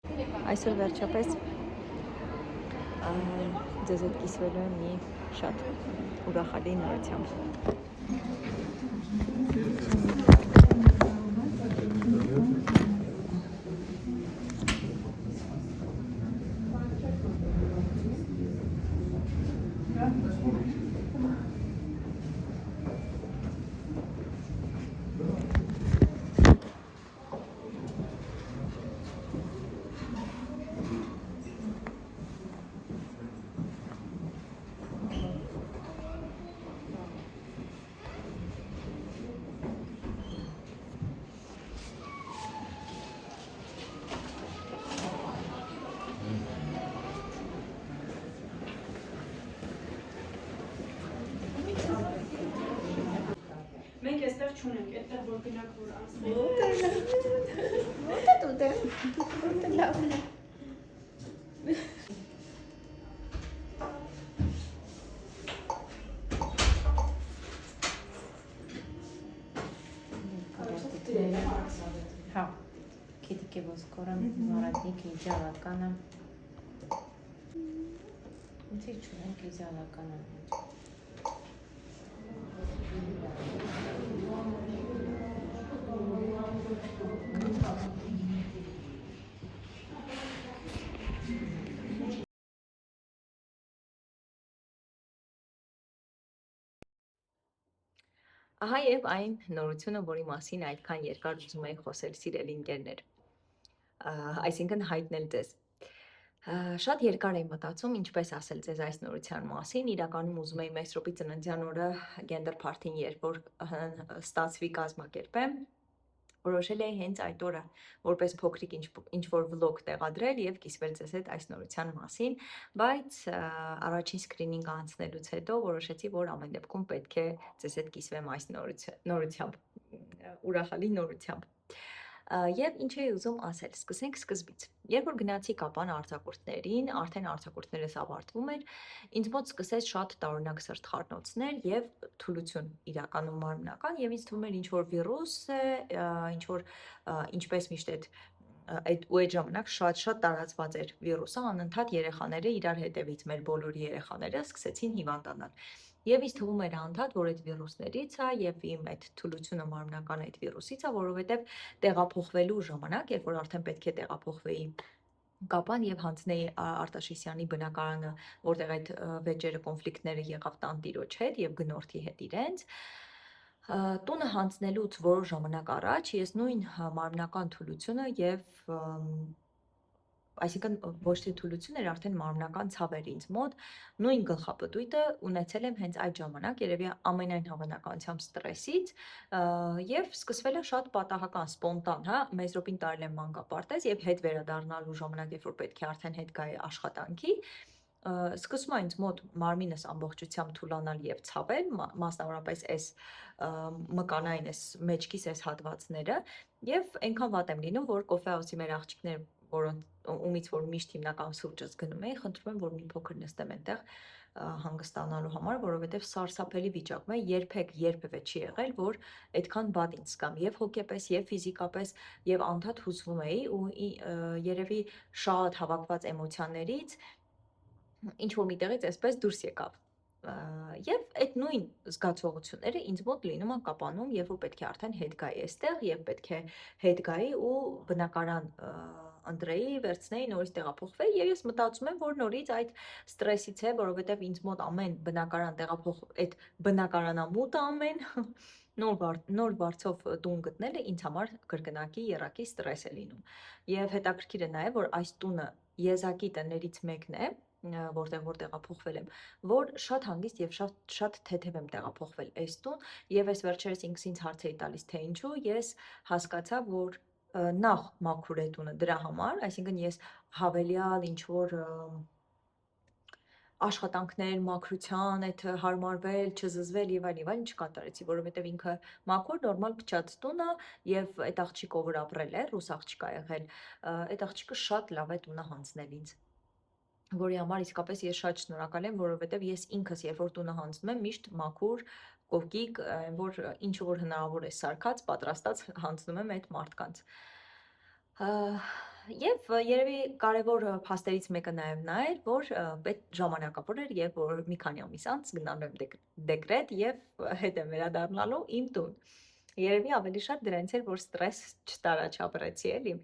Այսօր վերջապես ձեզ հետ կիսվելու եմ մի շատ ուրախալի նորությամբ։ Մենք այստեղ չունենք, այդտեղ որ գնաք որ ասենք։ Ո՞նց է դու ո՞նց լավն է։ Հա, քիթիկե ոսկորը մարադնիկ իջալականը։ Ինչի՞ չունենք իջալականը։ Ահա եւ այն նորությունը, որի մասին այդքան երկար ուզում էի խոսել, սիրելի ընկերներ։ Այսինքն հայտնել ձեզ։ Շատ երկար եմ մտածում, ինչպես ասել ձեզ այս նորության մասին։ Իրականում ուզում էի Մեսրոպի ծննդյան օրը Gender Party-ին երբ որ ստացվի կազմակերպեմ, որոշել էի հենց այդ օրը որպես փոքրիկ ինչ-որ վլոգ տեղադրել եւ կիսվել ձեզ հետ այս նորության մասին, բայց առաջին սկրինինգ անցնելուց հետո որոշեցի, որ ամեն դեպքում պետք է ձեզ հետ կիսվեմ այս նորությամբ, ուրախալի նորությամբ։ Եվ ինչ էի ուզում ասել, սկսենք սկզբից։ Երբ որ գնացի Կապան արձակուրդներին, արդեն արձակուրդներս ավարտվում էր, ինձ մոտ սկսեց շատ տարօրինակ սրտխառնոցներ եւ թուլություն իրականում մարմնական եւ ինձ թվում էր ինչ որ վիրուս է, ինչ որ ինչպես միշտ այդ ժամանակ շատ տարածված էր վիրուսը, անընդհատ երեխաները իրար հետևից մեր բոլորի երեխաները սկսեցին հիվանդանալ։ Եվ ինձ թվում էր անդադ, որ այդ վիրուսներից է եւ իմ այդ թուլությունը մարմնական այդ վիրուսից է, որովհետեւ տեղափոխվելու ժամանակ, երբ որ արդեն պետք է տեղափոխվեի Կապան եւ հանձնեի Արտաշիսյանի բնակարանը, որտեղ այդ վեճերը կոնֆլիկտները եղավ տանտիրոջ հետ եւ գնորդի հետ իրենց, տունը հանձնելուց որոշ ժամանակ առաջ ես նույն մարմնական թուլությունը եւ այսինքն ոչ թե թուլություն էր, արդեն մարմնական ցավ էր ինձ մոտ, նույն գլխապտույտը ունեցել եմ հենց այդ ժամանակ, երևի ամենայն հավանականությամբ ստրեսից, եւ սկսվել է շատ պատահական, սպոնտան, հա, Մեսրոպին տարել եմ մանկապարտեզ եւ հետ վերադառնալու ժամանակ, երբ որ պետք է արդեն հետ գայի աշխատանքի, սկսում է ինձ մոտ մարմինս ամբողջությամբ թուլանալ եւ ցավել, մասնավորապես այս մկանային այս մեջքիս այս հատվածները եւ այնքան վատ եմ լինում, որ կոֆեհաուսի մեր աղջիկներ, ումից որ միշտ հիմնական սուրճս գնում էի, խնդրում եմ, որ մի փոքր նստեմ այնտեղ հանգստանալու համար, որովհետև սարսափելի վիճակում է, երբևէ չի եղել, որ այդքան վատ ինձ զգամ եւ հոգեպես, եւ ֆիզիկապես, եւ անդադ հուզվում էի ու երևի շատ հավաքված էմոցիաներից ինչ որ միտեղից այսպես դուրս եկավ։ Եվ այդ նույն զգացողությունները ինձ մոտ լինում են Կապանում, երբ որ պետք է արդեն հետ գայի այստեղ եւ պետք է հետ գայի ու բնակարան ընտրեի, վերցնեի, նորից տեղափոխվեի եւ ես մտածում եմ, որ նորից այդ ստրեսից է, որովհետեւ ինձ մոտ ամեն բնակարան այդ բնակարանամուտը ամեն նոր վարձով տուն գտնելը ինձ համար կրկնակի եռակի ստրես է լինում։ Եվ հետաքրքիր է նաեւ, որ այս տունը եզակի տներից մեկն է, որտեղ որ տեղափոխվել եմ, որ շատ հանգիստ եւ շատ թեթև եմ տեղափոխվել այս տուն եւ այս վերջերս ինքս ինձ հարց էի տալիս, թե ինչու ես հասկացա, որ նախ մաքուր է տունը դրա համար, այսինքն ես հավելյալ ինչ որ աշխատանքներ, մաքրության, այդ հարմարվել, չզզվել եւ այլն չկատարեցի, որովհետեւ ինքը մաքուր, նորմալ փչած տուն է եւ այդ աղջիկը որ ապրել է, ռուս աղջիկ է եղել, այդ աղջիկը շատ լավ է տունը հանձնել ինձ, որի համար իսկապես ես շատ շնորհակալ եմ, որովհետեւ ես ինքս երբ որ տունը հանձնում եմ, միշտ մաքուր, կոկիկ, որ ինչ որ հնարավոր է սարքած, պատրաստած հանձնում եմ այդ մարդկանց։ Եվ երևի կարևոր փաստերից մեկը նաև նա էր, որ պետք ժամանակավոր էր եւ որ մի քանի ամիս անց գնալու եմ դեկրետ եւ հետ եմ վերադառնալու իմ տուն։ Երևի ավելի շատ դրանից էր, որ ստրես չտարաչափրեցի, էլի։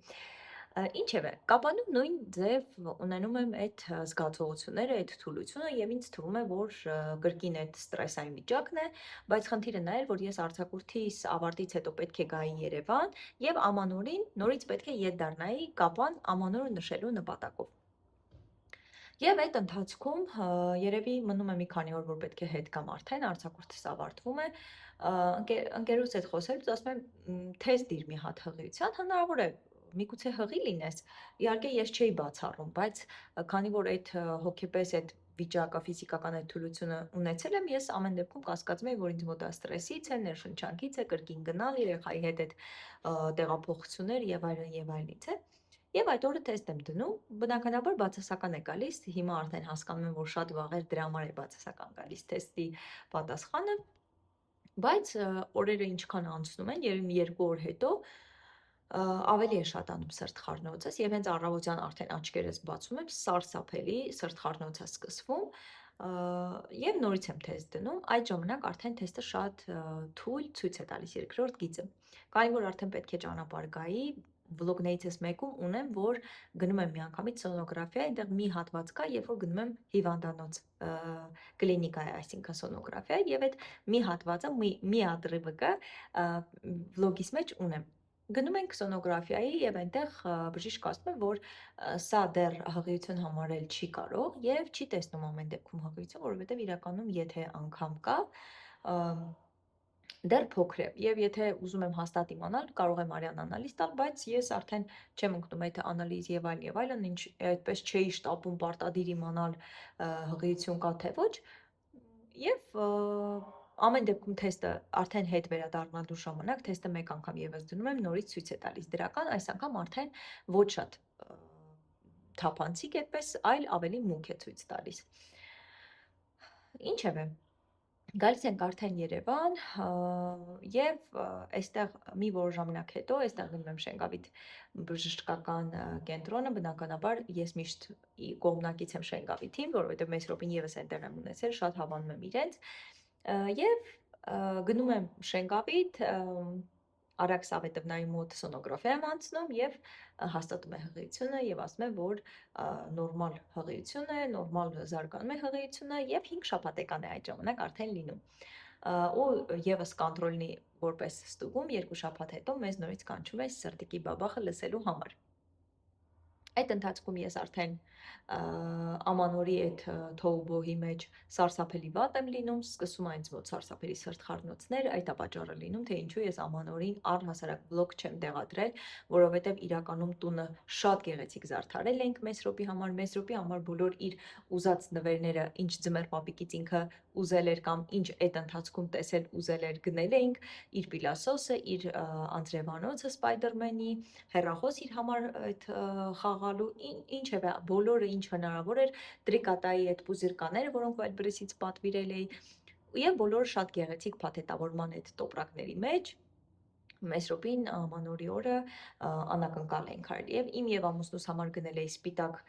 Ինչևէ, կապանում նույն ձև ունենում եմ այդ զգացողությունները, այդ թուլությունը եւ ինձ թվում է, որ կրկին այդ ստրեսային վիճակն է, բայց խնդիրը նա էր, որ ես արձակուրդիս ավարտից հետո պետք է գայի Երևան եւ ամանորին նորից պետք է ետ դառնայի Կապան ամանորը նշելու նպատակով։ Եվ այդ ընթացքում երևի մնում է մի քանի օր, որ պետք է հետ գամ արդեն, արձակուրդս ավարտվում է, ընկերուց հետ խոսելուց ասում եմ թեզ դիր մի հատ հղիության, հնարավոր է միգուցե հղի լինես, իհարկե ես չէի բացառում, բայց քանի որ այդ հոգեպես այդ վիճակը, ֆիզիկական այդ թուլությունը ունեցել եմ, ես ամեն դեպքում կասկածում էի, որ ինձ մոտ է ստրեսից է, ներշնչանքից է, կրկին գնալ, երեխայի հետ այդ տեղափոխություններ եւ այլնից է։ Եվ այդ օրը թեստ եմ դնում, բնականաբար բացասական է գալիս, հիմա արդեն հասկանում եմ, որ շատ վաղեր դրա համար է բացասական գալիս թեստի պատասխանը, բայց օրերը ինչքան անցնում են, երևի 2 օր հետո ավելի է շատանում սրտխառնոցս եւ հենց առավոտյան արդեն աչքերս բացում եմ, սարսափելի սրտխառնոց է սկսվում եւ նորից եմ թեստ դնում, այդ ժամանակ արդեն թեստը շատ թույլ ցույց է տալիս երկրորդ գիծը։ Քանի որ արդեն պետք է ճանապարհ գայի, վլոգներիցս մեկում ունեմ, որ գնում եմ միանգամից սոնոգրաֆիա, այնտեղ մի հատված կա, երբ որ գնում եմ հիվանդանոց կլինիկայի, այսինքն սոնոգրաֆիա, եւ այդ մի հատվածը, մի ատրիվը կա, վլոգիս մեջ ունեմ։ Գնում ենք սոնոգրաֆիայի եւ այնտեղ բժիշկը ասում է, որ սա դեռ հղիություն համարել չի կարող եւ չի տեսնում ամեն դեպքում հղիություն, որովհետեւ իրականում եթե անգամ կա, դեռ փոքր է եւ եթե ուզում եմ հաստատ իմանալ, կարող եմ արյան անալիզ տալ, բայց ես արդեն չեմ ընկնում այդ անալիզ եւ այլն, ինչ այդպես չէի շտապում պարտադիր իմանալ հղիություն կա թե ոչ եւ ամեն դեպքում թեստը արդեն հետ վերադառնալու ժամանակ թեստը մեկ անգամ եւս դնում եմ, նորից ցույց է տալիս դրական, այս անգամ արդեն ոչ շատ թափանցիկ այդպես, այլ ավելի մուգ է ցույց տալիս։ Ինչևէ, գալիս ենք արդեն Երևան եւ այստեղ մի որոշ ժամանակ հետո այստեղ գնում եմ Շենգավիթ բժշկական կենտրոնը, բնականաբար ես միշտ կողմնակից եմ Շենգավիթին, որովհետեւ Մեսրոպին եւս այնտեղ եմ ունեցել, շատ հավանում եմ իրենց եւ գնում եմ Շենգավիթ Արաքս Ավետևնայի մոտ սոնոգրաֆիա եմ անցնում եւ հաստատում է հղիությունը եւ ասում է, որ նորմալ հղիություն է, նորմալ զարգանում է հղիությունը եւ 5 շաբաթական է այդ ժամանակ արդեն լինում։ Ու եւս կոնտրոլնի որպես ստուգում 2 շաբաթ հետո մեզ նորից կանչում է սրտիկի բաբախը լսելու համար։ Այդ ընթացքում ես արդեն ամանորի այդ թոուբոհի մեջ սարսափելի վատ եմ լինում, սկսում է ինձ մոտ սարսափելի սրտխառնոցներ, այդ է պատճառը լինում, թե ինչու ես ամանորին առհասարակ վլոգ չեմ տեղադրել, որովհետև իրականում տունը շատ գեղեցիկ զարդարել ենք Մեսրոպի համար բոլոր իր ուզած նվերները, ինչ ձմեռ պապիկից ինքը ուզել էր կամ ինչ այդ ընթացքում տեսել ուզել էր գնել էինք, իր պիլասոսը, իր անձրևանոցը Սպայդերմենի, հեռախոս իր համար այդ խաղալու, ինչևէ, բոլորը ինչ հնարավոր էր, տրիկատայի այդ պուզիրկաները, որոնք Wildberries-ից պատվիրել էի, եւ բոլորը շատ գեղեցիկ փաթեթավորման այդ տոպրակների մեջ։ Մեսրոպին ամանորի օրը անակնկալ ենք արել եւ իմ եւ ամուսնուս համար գնել էի սպիտակ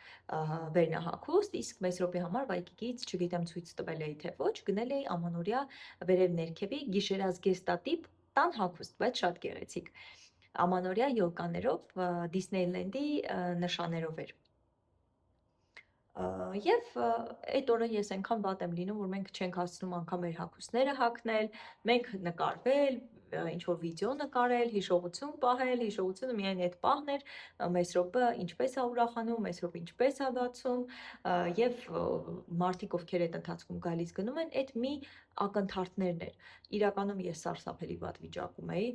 վերնահագուստ, իսկ Մեսրոպի համար Վայկիկից չգիտեմ ցույց տվել էի թե ոչ, գնել էի ամանորյա վերև ներքևի գիշերազգեստատիպ տան հագուստ, բայց շատ գեղեցիկ։ Ամանորյա յոլկաներով Դիսնեյլենդի նշաններով էր։ Եվ այդ օրը ես այնքան վատ եմ լինում, որ մենք չենք հասցնում անգամ մեր հագուստները հագնել, մենք նկարվել, ինչ-որ վիդեո նկարել, հիշողություն պահել, հիշողությունը միայն այդ պահն էր, Մեսրոպը ինչպես է ուրախանում, Մեսրոպը ինչպես է բացում, եւ մարդիկ, ովքեր այդ ընթացքում գալիս գնում են, այդ մի ակնթարթներն էր։ Իրականում ես սարսափելի վատ վիճակում էի,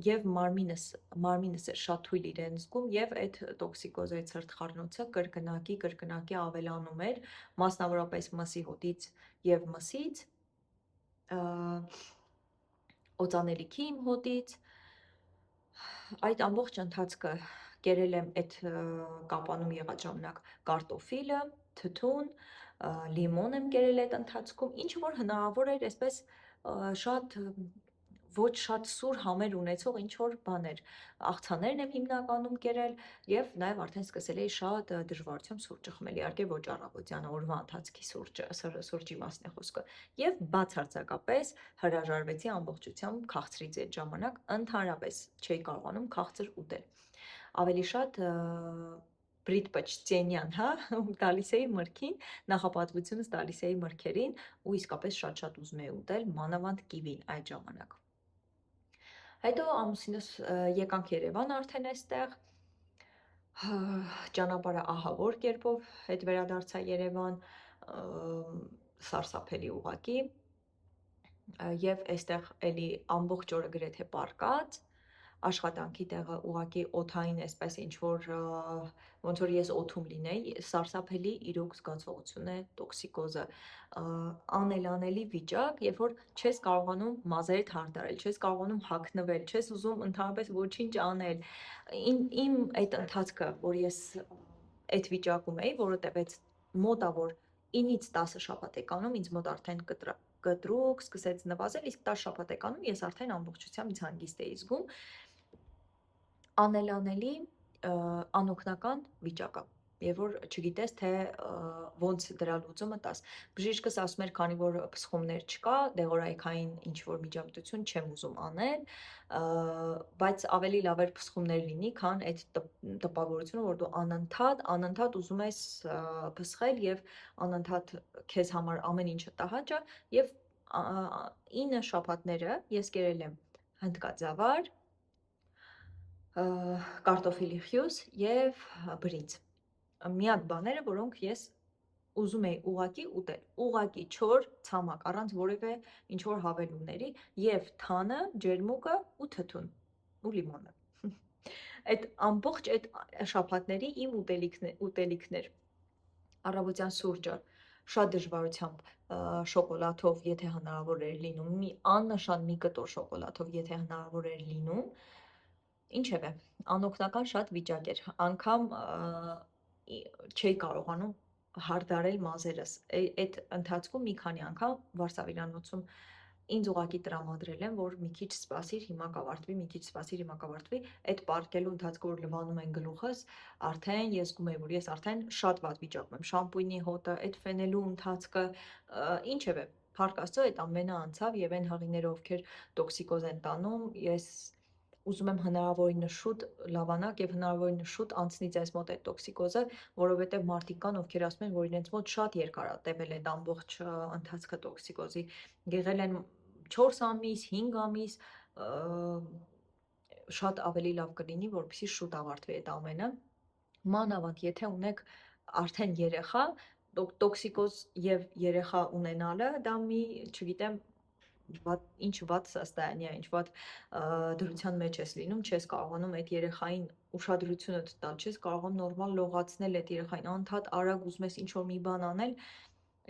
եւ մարմինս էր շատ թույլ իրեն զգում եւ այդ տոքսիկոզը, այդ սրտխառնոցը կրկնակի ավելանում էր, մասնավորապես մսի հոտից եւ մսից, օծանելիքի իմ հոտից, այդ ամբողջ ընթացքը կերել եմ այդ կապանում եղած ժամանակ կարտոֆիլը, թթուն, լիմոն եմ կերել այդ ընթացքում, ինչ որ հնարավոր էր այսպես շատ ոչ շատ սուր համեր ունեցող ինչ որ բաներ, աղցաններն եմ հիմնականում կերել եւ նաեւ արդեն սկսել էի շատ դժվարությամբ սուրճը խմել, իհարկե ոչ առավոտյան, օրվա ընթացքի սուրճի մասն է խոսքը։ Եվ բացարձակապես հրաժարվեցի ամբողջությամբ քաղցրից այդ ժամանակ, ընդհանրապես չէի կարողանում քաղցր ուտել։ Ավելի շատ Պրիդպոչտենյան, հա, տալիս էի մրգին, նախապատվությունս տալիս էի մրգերին ու իսկապես շատ ուզում էի ուտել, մանավանդ կիվին այդ ժամանակ։ Հետո ամուսինս եկանք Երևան արդեն այստեղ, ճանապարհը ահավոր կերպով հետ վերադարձա Երևան, սարսափելի ուղակի, եւ այստեղ էլի ամբողջ օրը գրեթե պարկած, աշխատանքի տեղը ուղակի օթային էսպես ինչ որ ոնց որ ես օթում լինեի, սարսափելի իրոք զգացողություն է տոքսիկոզը, անելանելի վիճակ, երբ որ չես կարողանում մազերդ հարդարել, չես կարողանում հագնվել, չես ուզում ընդհանրապես ոչինչ անել։ Իմ այդ ընթացքը, որ ես այդ վիճակում էի, որովհետև այդ մոտավոր 9-ից 10 շաբաթեկանում ինձ մոտ արդեն կտրուկ սկսեց նվազել, իսկ 10 շաբաթեկանում ես արդեն ամբողջությամբ հանգիստ էի զգում, անելանելի անօգնական վիճակը, եւ որ չգիտես թե ոնց դրա լուծումը տաս։ Բժիշկս ասում էր, քանի որ փսխումներ չկա, դեղորայքային ինչ որ միջամտություն չեմ ուզում անել, բայց ավելի լավ էր փսխումներ լինի, քան այդ տպավորությունը, որ դու անընդհատ ուզում ես փսխել եւ անընդհատ քեզ համար ամեն ինչը տհաճ է եւ 9 շաբաթները ես կերել եմ հնդկաձավար, կարտոֆիլի խյուս եւ բրինձ։ Միակ բաները, որոնք ես ուզում էի ուղակի ուտել, ուղակի չոր, ցամաք, առանց որևէ ինչ որ հավելումների եւ թանը, ջերմուկը ու թթուն ու լիմոնը։ Այդ ամբողջ այդ շաբաթների իմ ուտելիքներ, առավոտյան սուրճը, շատ դժվարությամբ շոկոլադով, եթե հնարավոր էր լինում, մի աննշան մի կտոր շոկոլադով, եթե հնարավոր էր լինում, ինչևէ, անօգնական շատ վիճակ էր, անգամ չէի կարողանում հարդարել մազերս, այդ ընթացքում մի քանի անգամ Վարշավիրանոցում ինձ ուղակի տրամադրել են, որ մի քիչ սպասիր, հիմա կավարտվի, մի քիչ սպասիր, հիմա կավարտվի, այդ պարկելու ընթացքում, որ լվանում են գլուխս, արդեն ես զգում եի, որ ես արդեն շատ վատ վիճակում եմ, շամպույնի հոտը, այդ ֆենելու ընթացքը, ինչևէ, փառք Աստծո, այդ ամենը անցավ եւ այն հղիները, ովքեր տոքսիկոզ են տանում, ես ուզում եմ հնարավորինս շուտ լավանալ եւ հնարավորինս շուտ անցնի ձեզ մոտ այդ տոքսիկոզը, որովհետեւ մարդիկ կան, ովքեր ասում են, որ իրենց մոտ շատ երկար է տևել այդ ամբողջ ընթացքը տոքսիկոզի, եղել են 4 ամիս, 5 ամիս, շատ ավելի լավ կլինի, որպեսզի շուտ ավարտվի այդ ամենը, մանավանդ եթե ունեք արդեն երեխա, տոքսիկոզ եւ երեխա ունենալը, դա մի, չգիտեմ, ինչ վատ սաստայանի է, ինչ վատ դրության մեջ ես լինում, չես կարողանում այդ երեխային ուշադրությունը տալ, չես կարողանում նորմալ լողացնել այդ երեխային, անընդհատ արագ ուզում ես ինչ որ մի բան անել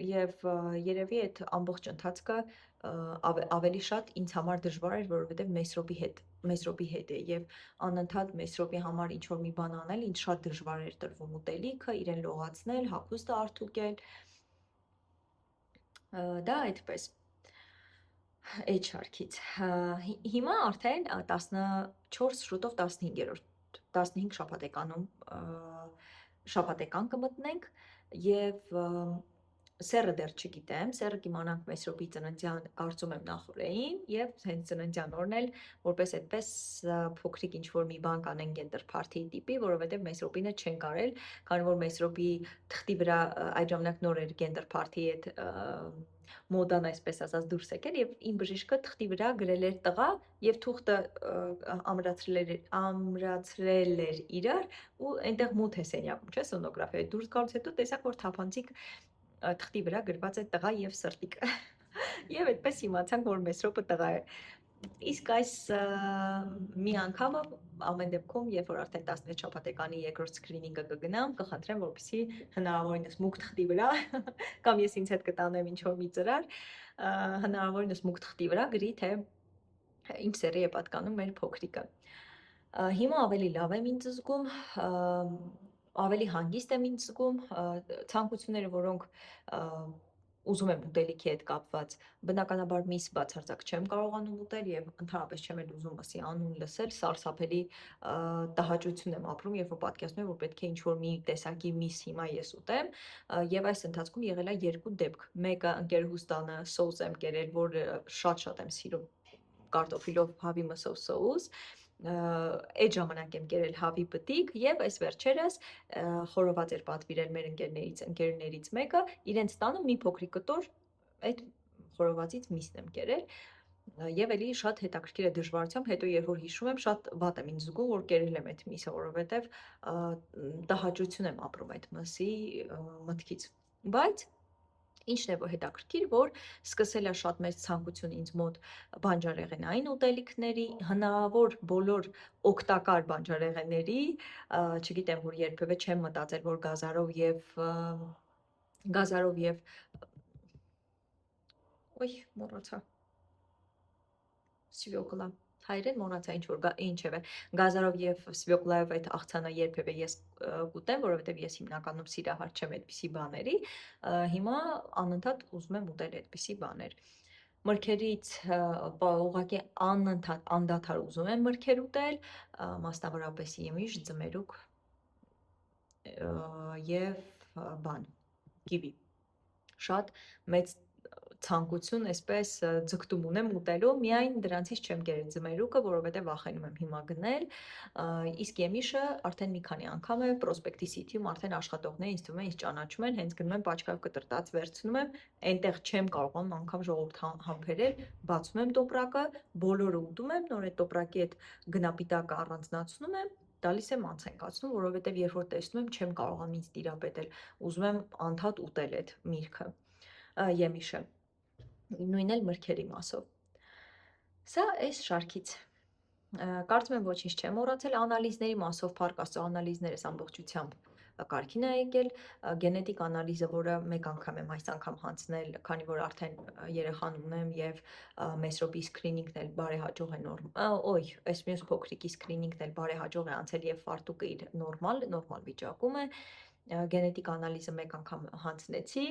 եւ երևի այդ ամբողջ ընթացքը ավելի շատ ինձ համար դժվար էր, որովհետեւ Մեսրոպի հետ է եւ անընդհատ Մեսրոպի համար ինչ որ մի բան անել ինձ շատ դժվար էր տրվում ուտելիքը, իրեն լողացնել, հագուստը արդուկել, դա այդպես այդ շարքից։ Հիմա արդեն 14 շուտով 15 շաբաթեկանում շաբաթեկան կմտնենք եւ սերը դեռ չգիտեմ, սերը կիմանանք Մեսրոպի ծննդյան, կարծում եմ նախորդին եւ հենց ծննդյան օրն էլ որպես այդպես փոքրիկ ինչ որ մի բան կանեն գենդեր party տիպի, որովհետեւ Մեսրոպինը չեն կարել, քանի որ Մեսրոպի թղթի վրա այդ ժամանակ նոր էր գենդեր party այդ մոդան այսպես ասած դուրս եկել եւ իմ բժիշկը թղթի վրա գրել էր տղա եւ թուղթը ամրացրել էր իրար ու այնտեղ մութ է սենյակում, չէ՞, սոնոգրաֆիա դուրս գալուց հետո տեսակ որ թափանցիկ թղթի վրա գրված է տղա եւ սրտիկ եւ այդպես իմացանք որ Մեսրոպը տղա է, իսկ այս մի անգամը ամեն դեպքում երբ որ արդեն 16 շաբաթեկանի երկրորդ սկրինինգը կգնամ, կխնդրեմ որպեսզի հնարավորինս մուգ թղթի վրա կամ ես ինձ հետ կտանեմ ինչ որ մի ծրար, հնարավորինս մուգ թղթի վրա գրի թե ինչ սերի է պատկանում մեր փոքրիկը։ Հիմա ավելի լավ եմ ինձ զգում, ավելի հանգիստ եմ ինձ զգում, ցանկությունները, որոնք ուզում եմ ուտելիքի հետ կապված, բնականաբար միս բացարձակ չեմ կարողանում ուտել եւ ընդհանրապես չեմ էլ ուզում ասի անուն լսել, սարսափելի տհաճություն եմ ապրում, երբ որ պատկերացնում եմ, որ պետք է ինչ-որ մի տեսակի միս հիմա ես ուտեմ, եւ այս ընթացքում եղել է երկու դեպք։ Մեկը ընկերուհուս տանը սոուս եմ կերել, որ շատ եմ սիրում կարտոֆիլով հավի մսով սոուս, այդ ժամանակ եմ կերել հավի պտիկ եւ այս վերջերս խորոված էր պատվիրել մեր ընկերներից մեկը, իրենց տանը մի փոքրիկ կտոր այդ խորովածից միսն եմ կերել եւ էլի շատ հետաքրքիր է դժվարությամբ հետո երբ որ հիշում եմ շատ վատ եմ ինձ զգում որ կերել եմ այդ միսը որովհետեւ տհաճություն եմ ապրում այդ մսի մտքից բայց Ինչն է որ հետաքրքիր, որ սկսել է շատ մեծ ցանկություն ինձ մոտ բանջարեղենային ուտելիքների, հնարավոր բոլոր օգտակար բանջարեղենների, չգիտեմ, որ երբևէ չեմ մտածել, որ գազարով եւ մոռացա։ Սվյոկլա հայերեն մոռացա ինչևէ գազարով եւ սվյոկլայով այդ աղցանը երբևէ ես կուտեմ, որովհետեւ ես հիմնականում սիրահար չեմ այդպիսի բաների, հիմա անընդհատ ուզում եմ ուտել այդպիսի բաներ։ Մրգերից ուղղակի անընդհատ անդադար ուզում եմ մրգեր ուտել, մասնավորապես եմիշ, ձմերուկ եւ կիվի։ Շատ մեծ ցանկություն, այսպես ձգտում ունեմ ուտելու, միայն դրանցից չեմ կերել ձմերուկը, որովհետև վախենում եմ հիմա գնել, իսկ եմիշը արդեն մի քանի անգամ է Prospect City-ում արդեն աշխատողները ինձ թվում է ինձ ճանաչում են, հենց գնում եմ պաչկայով կտրտած վերցնում եմ, այնտեղ չեմ կարողանում անգամ ժողովուրդ համբերել, բացում եմ տոպրակը, բոլորը ուտում եմ, նոր այդ տոպրակի այդ գնապիտակը առանձնացնում եմ, տալիս եմ անց եմ կացնում, որովհետև երբ որ տեսնում եմ չեմ կարողանում ինձ տիրապետել, ուզում եմ անդադ ուտել այդ միրգը, եմիշը, նույնն էլ մրգերի մասով։ Սա այս շարքից կարծում եմ ոչինչ չեմ մոռացել անալիզների մասով փառք Աստծո անալիզներս ամբողջությամբ կարգին է եկել գենետիկ անալիզը, որը մեկ անգամ եմ այս անգամ հանձնել, քանի որ արդեն երեխան ունեմ եւ մեսրոպի սկրինինգն էլ բարեհաջող է այս մյուս փոքրիկի սկրինինգն էլ բարեհաջող է անցել եւ ֆարտուկը իր նորմալ վիճակում է գենետիկ անալիզը մեկ անգամ հանձնեցի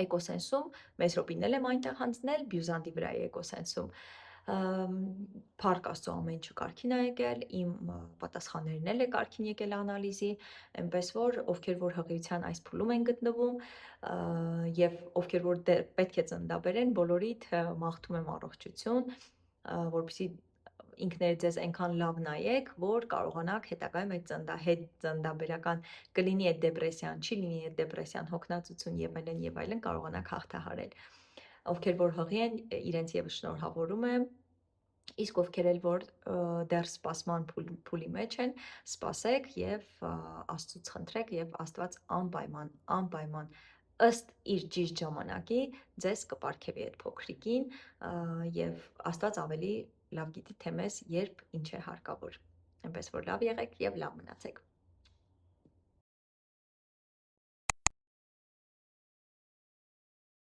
էկոսենսում, մեսրոպին էլ եմ այնտեղ հանձնել, բյուզանդի վրա է էկոսենսում, փառք Աստծո ամեն ինչը կարգին է եկել, իմ պատասխաններն էլ է կարգին եկել անալիզի, այնպես որ ովքեր որ հղիության այս փուլում են գտնվում եւ ովքեր որ պետք է ծննդաբերեն, բոլորիդ մաղթում եմ առողջություն, որպեսզի ինքներդ ձեզ այնքան լավ նայեք, որ կարողանաք հետագայում այդ ծննդաբերական կլինի այդ դեպրեսիան, չի լինի այդ դեպրեսիան, հոգնածություն եւ այլն կարողանաք հաղթահարել։ Ովքեր որ հղի են, իրենց եւս շնորհավորում եմ, իսկ ովքեր էլ որ դեռ սպասման փուլի մեջ են, սպասեք եւ Աստծուց խնդրեք եւ Աստված անպայման ըստ իր ճիշտ ժամանակի ձեզ կպարգևի այդ փոքրիկին եւ Աստված ավելի լավ գիտի թե մեզ երբ ինչ է հարկավոր։ Այնպես որ լավ եղեք եւ լավ մնացեք։